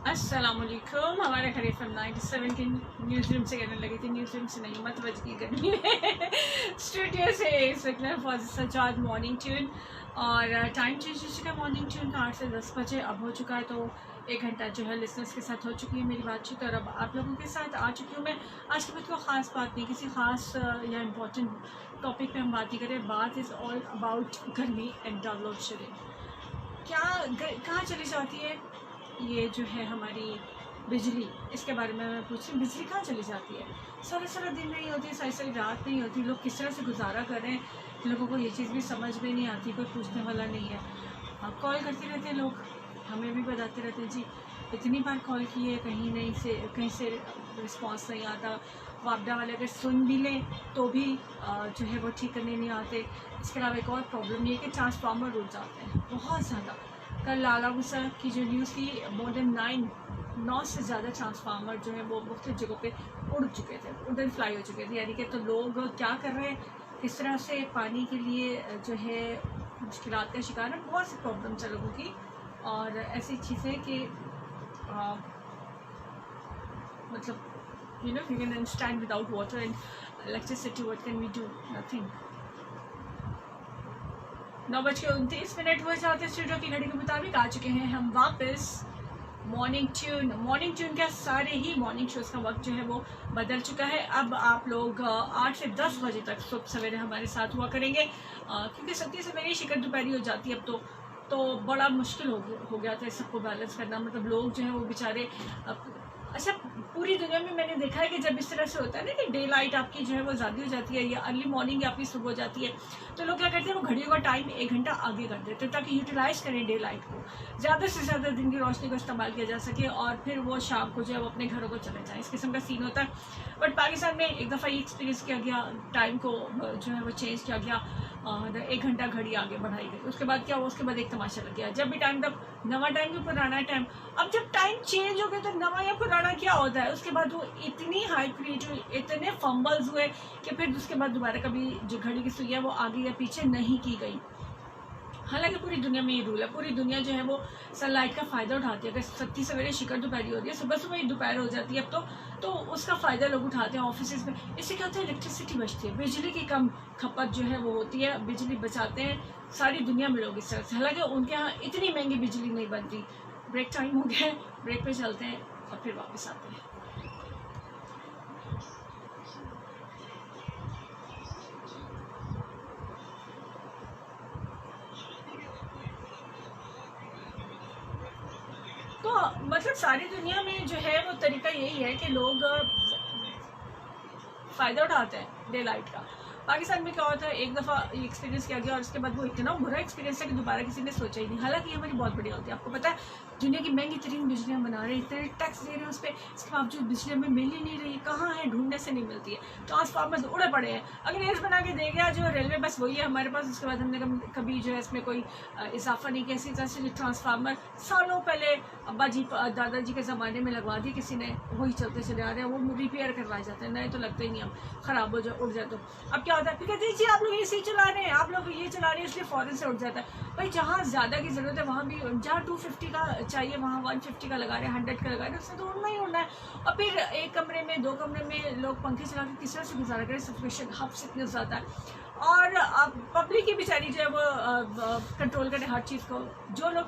अस्सलामुअलैकुम। हमारे घर FM 97 की न्यूज़ रूम से कहने लगी थी, न्यूज़ रूम से नहीं, मत बज की गर्मी में स्टूडियो से इस वक्त मैं फौज सजाद मॉर्निंग ट्यून और टाइम चेंज हो चुका है। मॉर्निंग ट्यून का 8 से 10 बजे अब हो चुका है, तो 1 घंटा जो है लिसनर्स के साथ हो चुकी है मेरी बातचीत और अब आप लोगों के साथ आ चुकी हूँ मैं। आज के बाद कोई ख़ास बात नहीं, किसी ख़ास या इम्पोर्टेंट टॉपिक पे हम बात नहीं करें। बात इज़ ऑल अबाउट गर्मी एंड लोड शेडिंग। कहाँ चली जाती है ये जो है हमारी बिजली, इसके बारे में मैं पूछ रही हूँ। बिजली कहाँ चली जाती है? सारा सारा दिन नहीं होती, सारी सारी रात नहीं होती। लोग किस तरह से गुजारा कर रहे हैं, लोगों को ये चीज़ भी समझ में नहीं आती, कोई पूछने वाला नहीं है। कॉल करते रहते हैं लोग, हमें भी बताते रहते हैं जी इतनी बार कॉल की है, कहीं से रिस्पॉन्स नहीं आता। वापडा वाले अगर सुन भी लें तो भी जो है वो ठीक करने नहीं आते। इसके अलावा एक और प्रॉब्लम ये है कि ट्रांसफार्मर उड़ जाते हैं बहुत ज़्यादा। कल लाला गुस्सा की जो न्यूज़ थी, मोर देन 9 से ज़्यादा ट्रांसफार्मर जो है वो मुख्तलिफ जगहों पे उड़ चुके थे, उड़न फ्लाई हो चुके थे। यानी कि तो लोग क्या कर रहे हैं, किस तरह से पानी के लिए जो है मुश्किलात का शिकार है। बहुत सी प्रॉब्लम्स है लोगों की और ऐसी चीज़ें कि मतलब you can stand without water and electricity, what can we do? Nothing. 9:29 हो जाते स्टूडियो की घड़ी के मुताबिक आ चुके हैं हम वापस। मॉर्निंग ट्यून का सारे ही मॉर्निंग शोज़ का वक्त जो है वो बदल चुका है। अब आप लोग 8 से 10 बजे तक सुबह सवेरे हमारे साथ हुआ करेंगे, क्योंकि सत्ती से मेरी शिकर दोपहरी हो जाती है अब तो बड़ा मुश्किल हो गया था सबको बैलेंस करना। मतलब लोग जो है वो बेचारे अच्छा, पूरी दुनिया में मैंने देखा है कि जब इस तरह से होता है ना कि डे लाइट आपकी जो है वो ज़्यादा हो जाती है या अर्ली मॉर्निंग आपकी सुबह हो जाती है, तो लोग क्या करते हैं, वो घड़ियों का टाइम 1 घंटा आगे कर देते हैं ताकि यूटिलाइज़ करें डे लाइट को, ज़्यादा से ज़्यादा दिन की रोशनी को इस्तेमाल किया जा सके और फिर वो शाम को जो है वो अपने घरों को चले जाएँ। इस किस्म का सीन होता है। बट पाकिस्तान में एक दफ़ा ये एक्सपीरियंस किया गया, टाइम को जो है वो चेंज किया गया और 1 घंटा घड़ी आगे बढ़ाई गई। उसके बाद क्या हुआ, उसके बाद एक तमाशा लग गया। जब भी टाइम, तब नवा टाइम भी पुराना टाइम। अब जब टाइम चेंज हो गया तो नवा या पुराना क्या होता है? उसके बाद वो इतनी हाइप क्रिएट हुई, इतने फंबल्स हुए कि फिर उसके बाद दोबारा कभी जो घड़ी की सुई है वो आगे या पीछे नहीं की गई। हालांकि पूरी दुनिया में ये रूल है, पूरी दुनिया जो है वो सनलाइट का फ़ायदा उठाती है। अगर सत्ती सवेरे शिकर दोपहरी होती है, सुबह सुबह ही दोपहर हो जाती है अब तो उसका फ़ायदा लोग उठाते हैं ऑफिस में। इससे क्या होता है, इलेक्ट्रिसिटी बचती है, बिजली की कम खपत जो है वो होती है, बिजली बचाते हैं सारी दुनिया में लोग इस तरह से। हालांकि उनके यहाँ इतनी महंगी बिजली नहीं बनती। ब्रेक टाइम हो गया है, ब्रेक पे चलते हैं और फिर वापस आते हैं। तो मतलब सारी दुनिया में जो है वो तरीका यही है कि लोग फ़ायदा उठाते हैं डे लाइट का। पाकिस्तान में क्या होता है, एक दफ़ा एक्सपीरियंस किया गया और उसके बाद वो इतना बुरा एक्सपीरियंस है कि दोबारा किसी ने सोचा ही नहीं। हालांकि हमारी बहुत बढ़िया होती है, आपको पता है दुनिया की महंगी तरीन बिजली हम बना रहे हैं, इतने टैक्स दे रहे हैं उस पर, इसके बावजूद बिजली हमें मिल ही नहीं रही। कहाँ है, ढूंढने से नहीं मिलती है। ट्रांसफार्मर्स उड़े पड़े हैं, अंग्रेज़ बना के दे गया जो रेलवे बस वही है हमारे पास। उसके बाद हमने कभी जो है इसमें कोई इजाफा नहीं किया। इसी तरह से जो ट्रांसफार्मर सालों पहले अब्बा जी दादाजी के ज़माने में लगवा दी किसी ने, वही चलते चले आ रहे हैं, वो रिपेयर करवाए जाते हैं, नए तो लगते ही नहीं, हम ख़राब हो जाए उड़ जाए। तो अब क्या होता है, फिर कहते हैं जी आप लोग AC चला रहे हैं, आप लोग ये चला रहे हैं, इसलिए फ़ौरन से उड़ जाता है। भाई जहाँ ज़्यादा की ज़रूरत है वहाँ भी, जहाँ 250 का चाहिए वहाँ 150 का लगा रहे हैं, 100 का लगा रहे हैं, उससे तो उड़ना ही उड़ना है। और फिर एक कमरे में 2 कमरे में लोग पंखे चला के किस तरह से गुजारा करें, सब्सक्रिप्शन हब सिकनेस जाता है। और अब पब्लिक की बेचारी जो है वो कंट्रोल करें हर चीज़ को। जो लोग,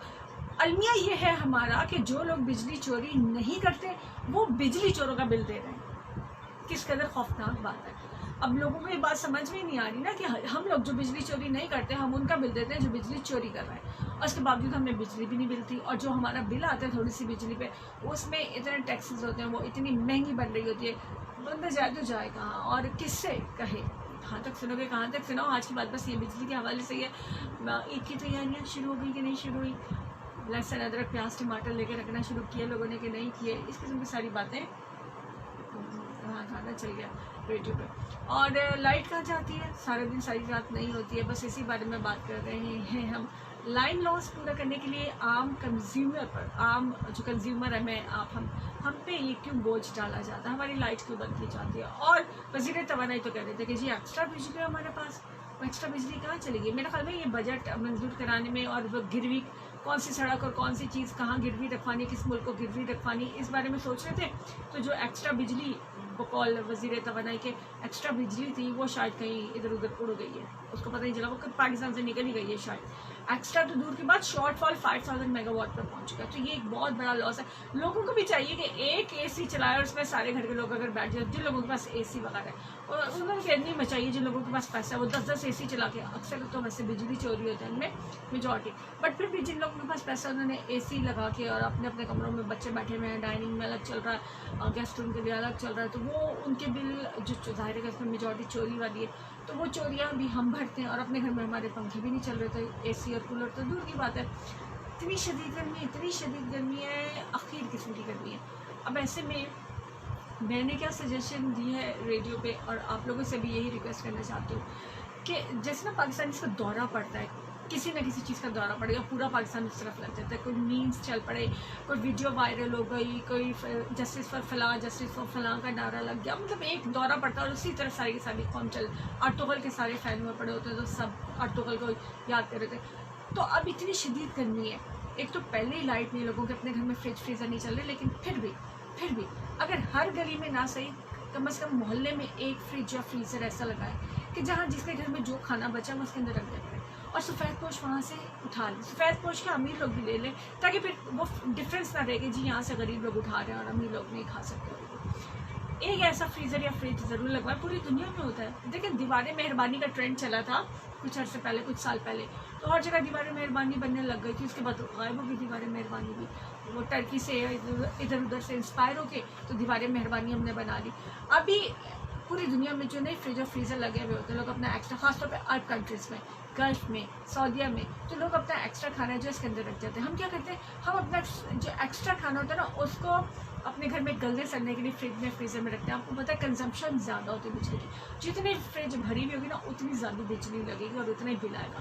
अलमिया ये है हमारा कि जो लोग बिजली चोरी नहीं करते वो बिजली चोरों का बिल दे रहे हैं। किस कदर खौफनाक बात है। अब लोगों को ये बात समझ में नहीं आ रही ना कि हम लोग जो बिजली चोरी नहीं करते हम उनका बिल देते हैं जो बिजली चोरी कर रहे हैं, और उसके बावजूद हमें बिजली भी नहीं मिलती। और जो हमारा बिल आता है थोड़ी सी बिजली पे, उसमें इतने टैक्सेस होते हैं, वो इतनी महंगी बन रही होती है, बंदा जाए तो जाए कहाँ और किससे कहे। कहाँ तक सुनोगे, कहाँ तक सुनाओ। आज की बात बस ये बिजली के हवाले से है। ईद की तैयारियाँ शुरू हो गई कि नहीं शुरू हुई, लहसुन अदरक प्याज टमाटर लेके रखना शुरू किया लोगों ने कि नहीं किए, इस किस्म की सारी बातें हाँ खाना चल गया रेडियो पे। और लाइट कहाँ जाती है, सारा दिन सारी रात नहीं होती है। बस इसी बारे में बात कर रहे हैं हम। लाइन लॉस पूरा करने के लिए आम कंज्यूमर पर, आम जो कंज्यूमर है मैं आप, हम पे ये क्यों बोझ डाला जाता है, हमारी लाइट क्यों बंद की जाती है। और वज़ीर तवानाई तो कह रहे थे कि जी एक्स्ट्रा बिजली है हमारे पास, एक्स्ट्रा बिजली कहाँ चलेगी। मेरे ख्याल में ये बजट मंजूर कराने में और गिरवी कौन सी सड़क और कौन सी चीज़ कहाँ गिरवी रखवानी, किस मुल्क को गिरवी रखवानी, इस बारे में सोच रहे थे। तो जो एक्स्ट्रा बिजली बकौल वज़ीर तवानाई के एक्स्ट्रा बिजली थी वो शायद कहीं इधर उधर उड़ गई है, उसको पता नहीं चला, वो पाकिस्तान से निकल ही गई है शायद। एक्स्ट्रा तो दूर के बाद शॉर्टफॉल 5000 मेगावाट पर पहुंच चुका है। तो ये एक बहुत बड़ा लॉस है। लोगों को भी चाहिए कि एक एसी चलाए और उसमें सारे घर के लोग अगर बैठ जाए, जिन लोगों के पास एसी वगैरह है, और उन्होंने कहनी में चाहिए जिन लोगों के पास पैसा है वो 10-10 एसी चला के, अक्सर तो वैसे बिजली चोरी होता है इनमें मेजॉरिटी, बट फिर भी जिन लोगों के पास पैसा उन्होंने एसी लगा के और अपने अपने कमरों में बच्चे बैठे हुए हैं, डाइनिंग में अलग चल रहा है, गेस्ट रूम के लिए अलग चल रहा है, तो वो उनके बिल जो जाहिर है इसमें मेजॉरिटी चोरी वाली है, तो वो चोरियाँ भी हम भरते हैं। और अपने घर में हमारे पंखे भी नहीं चल रहे थे, एसी और कूलर तो दूर की बात है। इतनी शदीद गर्मी है, आखिर किस्म की गर्मी है। अब ऐसे में मैंने क्या सजेशन दी है रेडियो पे, और आप लोगों से भी यही रिक्वेस्ट करना चाहती हूँ कि जैसे ना पाकिस्तान इसका दौरा पड़ता है, किसी न किसी चीज़ का दौरा पड़ेगा, पूरा पाकिस्तान उस तरफ लग जाता है, कोई मीम्स चल पड़े, कोई वीडियो वायरल हो गई, कोई जस्टिस फॉर फलां का नारा लग गया, मतलब एक दौरा पड़ता है और उसी तरह सारी की सारी कौम चल। अर्तुगल के सारे फैन हुए पड़े होते हैं तो सब अर्तुगल को याद कर रहे थे। तो अब इतनी शदीद गर्मी है, एक तो पहले ही लाइट नहीं, लोगों के अपने घर में फ्रिज फ्रीज़र नहीं चल रहे, लेकिन फिर भी अगर हर गली में ना सही कम से कम मोहल्ले में एक फ्रिज या फ्रीज़र ऐसा लगाए कि जहाँ जिसके घर में जो खाना बचा वो उसके अंदर रख दिया करें, और सफ़ेद पोश वहाँ से उठा लें, सफ़ेद पोश के अमीर लोग भी ले लें, ताकि फिर वो डिफरेंस ना रहे कि जी यहाँ से गरीब लोग उठा रहे हैं और अमीर लोग नहीं खा सकते। एक ऐसा फ्रीज़र या फ्रिज ज़रूर लगवाएं, पूरी दुनिया में होता है। देखिए दीवारें मेहरबानी का ट्रेंड चला था कुछ अर्से पहले, कुछ साल पहले, तो हर जगह दीवारें मेहरबानी बनने लग गई थी, उसके बाद गायब हो गई दीवारें मेहरबानी भी, वो टर्की से इधर उधर से इंस्पायर होके तो दीवारें मेहरबानी हमने बना ली। अभी पूरी दुनिया में जो नए फ्रिज और फ्रीज़र लगे हुए होते हैं, लोग अपना एक्स्ट्रा, खासतौर पे अरब कंट्रीज़ में, गल्फ में, सऊदीया में, तो लोग अपना एक्स्ट्रा खाना जो इसके अंदर रख जाते हैं। हम क्या करते हैं, हम अपना जो एक्स्ट्रा खाना होता है ना उसको अपने घर में गलने सड़ने के लिए फ्रिज में फ्रीज़र में रखते हैं। आपको पता है कंजम्पशन ज़्यादा होती है बिजली की, जितनी फ्रिज भरी हुई होगी ना उतनी ज़्यादा बिजली लगेगी और उतना ही बिल आएगा।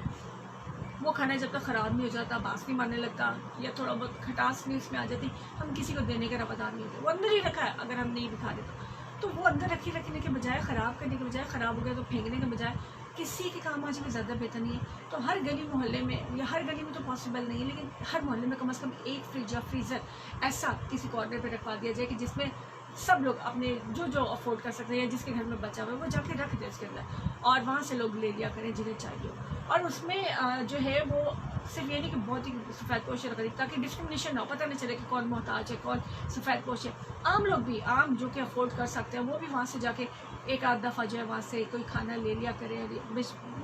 वो खाना जब तक ख़राब नहीं हो जाता, बास नहीं मारने लगता, या थोड़ा बहुत खटास नहीं उसमें आ जाती, हम किसी को देने का रवादार नहीं होते, वो अंदर ही रखा है, अगर हम नहीं दिखा देते तो वो अंदर रखने के बजाय, ख़राब करने के बजाय, ख़राब हो गया तो फेंकने के बजाय किसी के काम आज में ज़्यादा बेहतर नहीं है। तो हर गली मोहल्ले में, या हर गली में तो पॉसिबल नहीं है, लेकिन हर मोहल्ले में कम से कम एक फ्रिज या फ्रीज़र ऐसा किसी कॉर्नर पे रखवा दिया जाए कि जिसमें सब लोग अपने जो अफोर्ड कर सकते हैं, या जिसके घर में बचा हुआ है वो जाके रख दे उसके अंदर, और वहाँ से लोग ले लिया करें जिन्हें चाहिए। और उसमें जो है वो सिर्फ ये नहीं कि बहुत ही सफ़ेद पोश रख दी, ताकि डिस्क्रिमिनेशन ना हो, पता नहीं चले कि कौन मोहताज है, कौन सफ़ेद पोश है। आम लोग भी, आम जो कि अफोर्ड कर सकते हैं, वो भी वहाँ से जाके एक आध दफ़ा जो है वहाँ से कोई खाना ले लिया करें,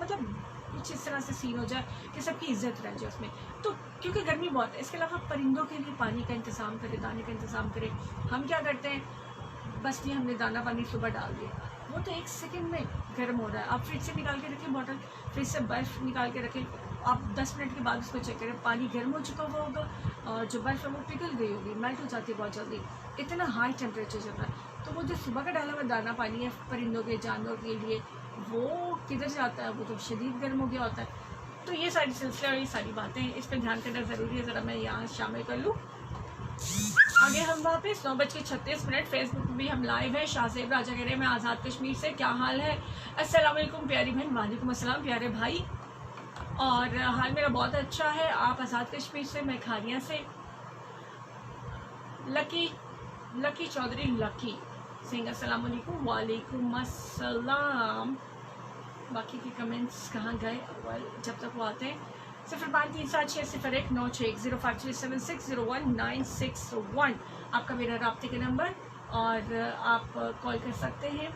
मतलब कुछ इस तरह से सीन हो जाए कि सबकी इज्जत रह जाए उसमें। तो क्योंकि गर्मी बहुत है, इसके अलावा परिंदों के लिए पानी का इंतज़ाम करें, दाने का इंतज़ाम करें। हम क्या करते हैं, बस ये हमने दाना पानी सुबह डाल दिया, वो तो 1 सेकंड में गर्म हो रहा है। आप फ्रिज से निकाल के रखें बॉटल, फ्रिज से बर्फ़ निकाल के रखें, आप 10 मिनट के बाद उसको चेक करें, पानी गर्म हो चुका हुआ होगा और जो बर्फ़ है वो पिघल गई होगी, मेल्ट हो जाती है बहुत जल्दी, इतना हाई टेम्परेचर चल रहा है। तो वो जो सुबह का डाला हुआ दाना पानी है परिंदों के, जानवरों के लिए, वो किधर जाता है, वो तो शदीद गर्म हो गया होता है। तो ये सारी सिलसिला और ये सारी बातें, इस पर ध्यान करना ज़रूरी है, ज़रा मैं यहाँ शामिल कर लूँ। आगे हम वापस 9:36 फेसबुक भी हम लाइव है। शाहजेब राजा कह रहे हैं मैं आज़ाद कश्मीर से, क्या हाल है? अस्सलाम वालेकुम प्यारी बहन। वालेकुम अस्सलाम प्यारे भाई, और हाल मेरा बहुत अच्छा है। आप आज़ाद कश्मीर से, मैं खारिया से। लकी चौधरी लकी सिंह, अस्सलाम वालेकुम। वालेकुम अस्सलाम। बाकी के कमेंट्स कहाँ गए? जब तक वो आते हैं 0537605376019601 आपका मेरा राब्ते का नंबर, और आप कॉल कर सकते हैं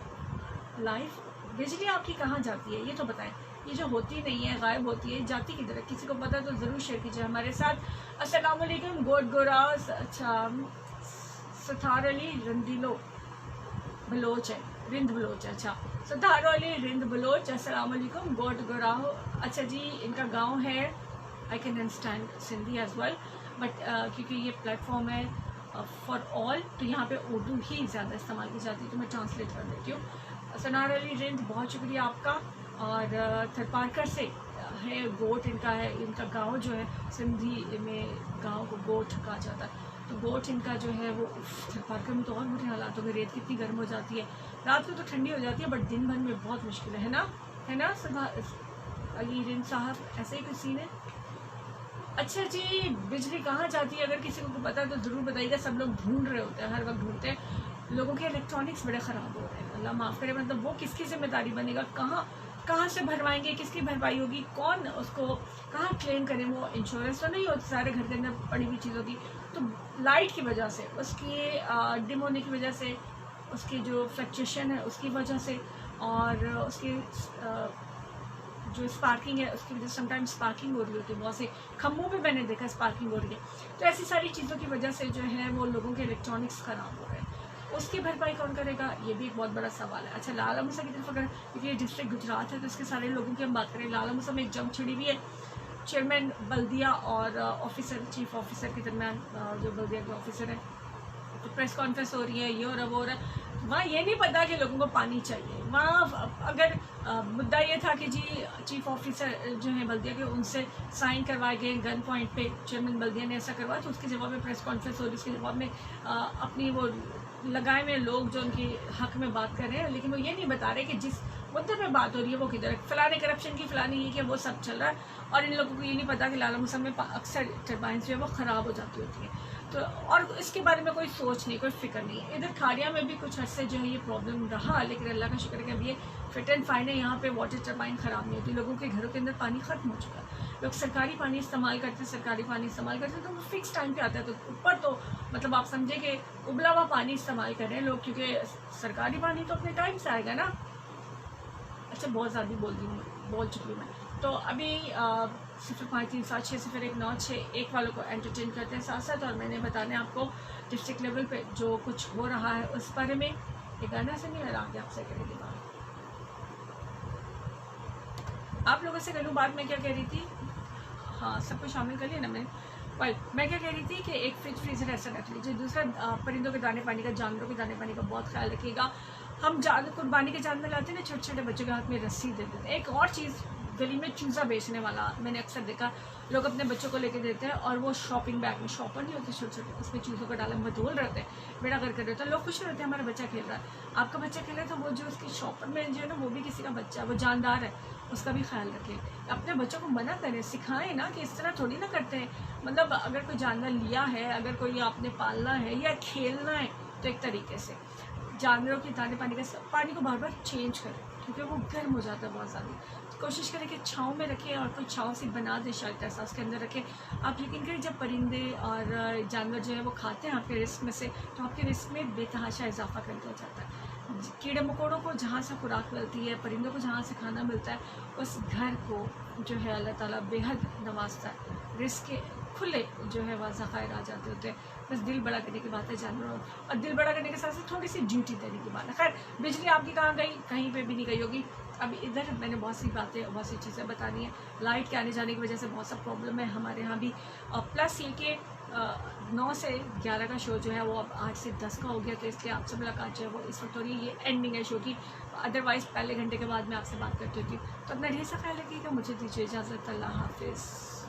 लाइव। बिजली आपकी कहाँ जाती है ये तो बताएं, ये जो होती नहीं है, गायब होती है, जाती किधर है? किसी को पता तो ज़रूर शेयर कीजिए हमारे साथ। अस्सलाम वालेकुम गोड गोराज, अच्छा सतार अली रंदीलो बलोच है, रिंद बलोच है, अच्छा सतार अली रिंद बलोच, अस्सलाम वालेकुम गोड गोराहो। अच्छा जी, इनका गांव है, I can understand Sindhi as well, but क्योंकि ये प्लेटफॉर्म है फॉर ऑल, तो यहाँ पे उर्दू ही ज़्यादा इस्तेमाल की जाती है, तो मैं ट्रांसलेट कर देती हूँ। सनार अली रिंद, बहुत शुक्रिया आपका। और थरपारकर से है, गोट इनका है, इनका गांव जो है सिंधी में गांव को गोट कहा जाता है, तो गोट इनका जो है वो थरपारकर में तो और बुरे हालातों में, रेत कितनी गर्म हो जाती है, रात को तो ठंडी हो जाती है बट दिन भर में बहुत मुश्किल है ना सदा अली रिंद साहब, ऐसे ही कोई सीन है। अच्छा जी, बिजली कहाँ जाती है? अगर किसी को पता है तो ज़रूर बताइएगा। सब लोग ढूंढ रहे होते हैं, हर वक्त ढूंढते हैं। लोगों के इलेक्ट्रॉनिक्स बड़े ख़राब हो रहे हैं, अल्लाह माफ़ करे। मतलब वो किसकी जिम्मेदारी बनेगा? कहाँ से भरवाएंगे? किसकी भरपाई होगी? कौन उसको कहाँ क्लेम करें? वो इंश्योरेंस तो नहीं होती सारे घर के अंदर पड़ी हुई चीज़ों की। तो लाइट की वजह से, उसकी डिम होने की वजह से, उसकी जो फ्लक्चुएशन है उसकी वजह से, और उसकी जो स्पार्किंग है उसकी वजह से समटाइम्स स्पार्किंग हो रही होती है। बहुत से खम्भों पे मैंने देखा स्पार्किंग हो रही है। तो ऐसी सारी चीज़ों की वजह से जो है वो लोगों के इलेक्ट्रॉनिक्स ख़राब हो रहे हैं। उसकी भरपाई कौन करेगा? ये भी एक बहुत बड़ा सवाल है। अच्छा, लाला मूसा की तरफ अगर, क्योंकि ये डिस्ट्रिक्ट गुजरात है तो इसके सारे लोगों की हम बात करें, लाला मूसा में एक जंग छिड़ी हुई है चेयरमैन बल्दिया और ऑफिसर, चीफ ऑफिसर के दरमियान। जो बल्दिया के ऑफिसर है, तो प्रेस कॉन्फ्रेंस हो रही है, ये हो रहा वो हो रहा है। वहाँ ये नहीं पता कि लोगों को पानी चाहिए। वहाँ अगर मुद्दा ये था कि जी चीफ ऑफिसर जो है बल्दिया के, उनसे साइन करवाए गए गन पॉइंट पे, चेयरमैन बल्दिया ने ऐसा करवाया, तो उसके जवाब में प्रेस कॉन्फ्रेंस हो रही, उसके जवाब में अपनी वो लगाए हुए लोग जो उनके हक में बात कर रहे हैं, लेकिन वो ये नहीं बता रहे कि जिस मुद्दे पे बात हो रही है वो किधर है। फलाने करप्शन की, फलानी ये कि वो सब चल रहा है, और इन लोगों को ये नहीं पता कि लाला मूसा में अक्सर टरबाइंस जो है वो ख़राब हो जाती होती है। तो और इसके बारे में कोई सोच नहीं, कोई फिक्र नहीं है। इधर खाड़िया में भी कुछ अर्से जो है ये प्रॉब्लम रहा, लेकिन अल्लाह का शुक्र है कि अब ये फिट एंड फाइन है। यहाँ पे वाटर टरबाइन ख़राब नहीं होती। लोगों के घरों के अंदर पानी ख़त्म हो चुका है। लोग सरकारी पानी इस्तेमाल करते तो वो फिक्स टाइम पे आता है। तो ऊपर तो मतलब आप समझे कि उबला हुआ पानी इस्तेमाल कर रहे हैं लोग, क्योंकि सरकारी पानी तो अपने टाइम से आएगा ना। अच्छा, बहुत ज़्यादा बोल चुकी हूँ मैं। तो अभी 0537601961 वालों को एंटरटेन करते हैं साथ साथ, और मैंने बताने आपको डिस्ट्रिक्ट लेवल पे जो कुछ हो रहा है उस बारे में। ये गाना से नहीं, मैं आगे आपसे करेंगे बात। आप लोगों से करूँ बात, मैं क्या कह रही थी? हाँ, सब कुछ शामिल कर लिया ना मैंने। मैं क्या कह रही थी कि एक फ्रीजर ऐसा रख लीजिए। दूसरा, परिंदों के दाने पानी का, जानवरों के दाने पानी का बहुत ख्याल रखिएगा। हम कुर्बानी के जानवर लाते हैं ना, छोटे छोटे बच्चों के हाथ में रस्सी दे देते हैं। एक और चीज़, गली में चूज़ा बेचने वाला मैंने अक्सर देखा, लोग अपने बच्चों को लेके देते हैं और वो शॉपिंग बैग में, शॉपर नहीं होते छोटे छोटे, उसमें चूज़ों का डाला बदोल रहते हैं, बेड़ा कर रहते हैं। लोग खुश रहते हैं हमारा बच्चा खेल रहा है। आपका बच्चा खेल रहा है तो वो जो उसकी शॉपर में जो है ना, वो भी किसी का बच्चा, वो जानदार है, उसका भी ख्याल रखें। अपने बच्चों को मना करें, सिखाएं ना कि इस तरह थोड़ी ना करते हैं। मतलब अगर कोई जानवर लिया है, अगर कोई आपने पालना है या खेलना है, तो एक तरीके से जानवरों के दाने पानी को बार बार चेंज करें, क्योंकि वो गर्म हो जाता है बहुत ज़्यादा। कोशिश करें कि छाँव में रखें, और कोई छाँव से बना दे शायद ऐसा उसके अंदर रखें। आप यकीन करें, जब परिंदे और जानवर जो है वो खाते हैं आपके रिस्क में से, तो आपके रिस्क में बेतहाशा इजाफा कर दिया जाता है। कीड़े मकोड़ों को जहाँ से खुराक मिलती है, परिंदों को जहाँ से खाना मिलता है, उस घर को जो है अल्लाह ताला बेहद नवाजता है। रिस्क के खुले जो है वह ज़खायर आ जाते होते हैं। बस दिल बड़ा करने की बात है जानवरों, और दिल बड़ा करने के साथ साथ थोड़ी सी ड्यूटी देने की बात है। खैर, बिजली आपकी कहाँ गई? कहीं पे भी नहीं गई होगी। अभी इधर मैंने बहुत सी बातें, बहुत सी चीज़ें बतानी है। लाइट के आने जाने की वजह से बहुत सा प्रॉब्लम है हमारे यहाँ भी। और प्लस ये कि 9 से 11 का शो जो है वो अब 8 से 10 का हो गया, तो इसलिए आपसे मुलाकात जो है वो इस वक्त हो रही है। ये एंडिंग है शो की, अदरवाइज़ पहले घंटे के बाद मैं आपसे बात करती होती हूँ। तो अपना ढेर सा ख्याल रखिएगा। मुझे दीजिए इजाज़त। अल्लाह हाफिज़।